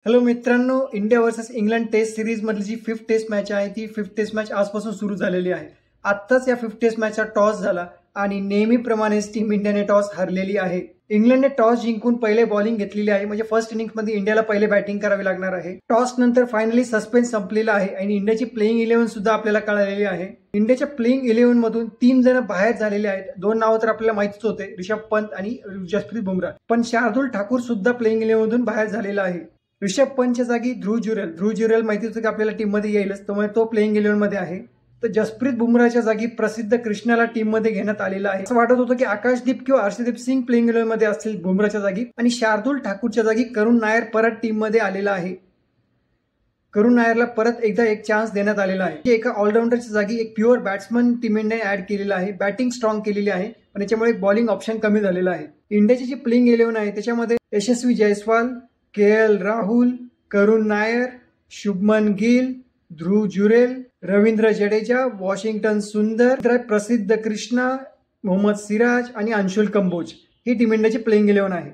Hello मित्रांनो, India versus England test series मधली जी 5th टेस्ट मॅच आहे ती 5th टेस्ट मॅच आजपासून सुरू झालेली आहे. आत्ताच या 5th टेस्ट मॅचचा टॉस झाला आणि नेहमीप्रमाणेच टीम इंडियाने टॉस हरलेली आहे. इंग्लंडने टॉस जिंकून पहिले बॉलिंग घेतलेली आहे, म्हणजे फर्स्ट इनिंग मध्ये इंडियाला पहिले बॅटिंग करावी लागणार आहे. टॉस नंतर फायनली सस्पेन्स संपलेला आहे आणि इंडियाची प्लेइंग 11 सुद्धा आपल्याला कळालेली आहे. इंडियाच्या प्लेइंग 11 मधून 3 जण बाहेर झालेले आहेत. 2 नावं तर आपल्याला माहितीच होते, ऋषभ पंत आणि जसप्रीत बुमराह. पण शार्दुल ठाकूर सुद्धा प्लेइंग 11 मधून बाहेर झालेला आहे. ऋषभ पंतच्या जागी ध्रुव जुरेल माहिती होतं की आपल्याला टीम मध्ये येईलच, त्यामुळे तो प्लेइंग 11 मध्ये आहे. तर जसप्रीत बुमराहच्या जागी प्रसिद्ध कृष्णाला टीम मध्ये घेण्यात आलेला आहे. असं वाटत होतं की आकाशदीप किंवा हर्षदीप सिंग प्लेइंग 11 मध्ये असतील बुमराहच्या जागी, आणि शार्दुल ठाकूरच्या जागी करुण नायर परत टीम मध्ये आलेला आहे. करुण नायरला परत एकदा एक चान्स देण्यात आलेला आहे. एका ऑलराऊंडरच्या जागी एक प्युअर बॅट्समन टीम इंडियाने ऍड केलेला आहे. बॅटिंग स्ट्रॉंग केलेली आहे आणि त्याच्यामुळे बॉलिंग ऑप्शन कमी झालेला आहे. इंडियाची जी प्लेइंग 11 आहे त्याच्यामध्ये यशस्वी जयस्वाल, के.एल. राहुल, करुण नायर, शुभमन गिल, ध्रुव जुरेल, रवींद्र जडेजा, वॉशिंग्टन सुंदर, प्रसिद्ध कृष्णा, मोहम्मद सिराज आणि अंशुल कंबोज ही टीम इंडियाची प्लेइंग 11 आहे.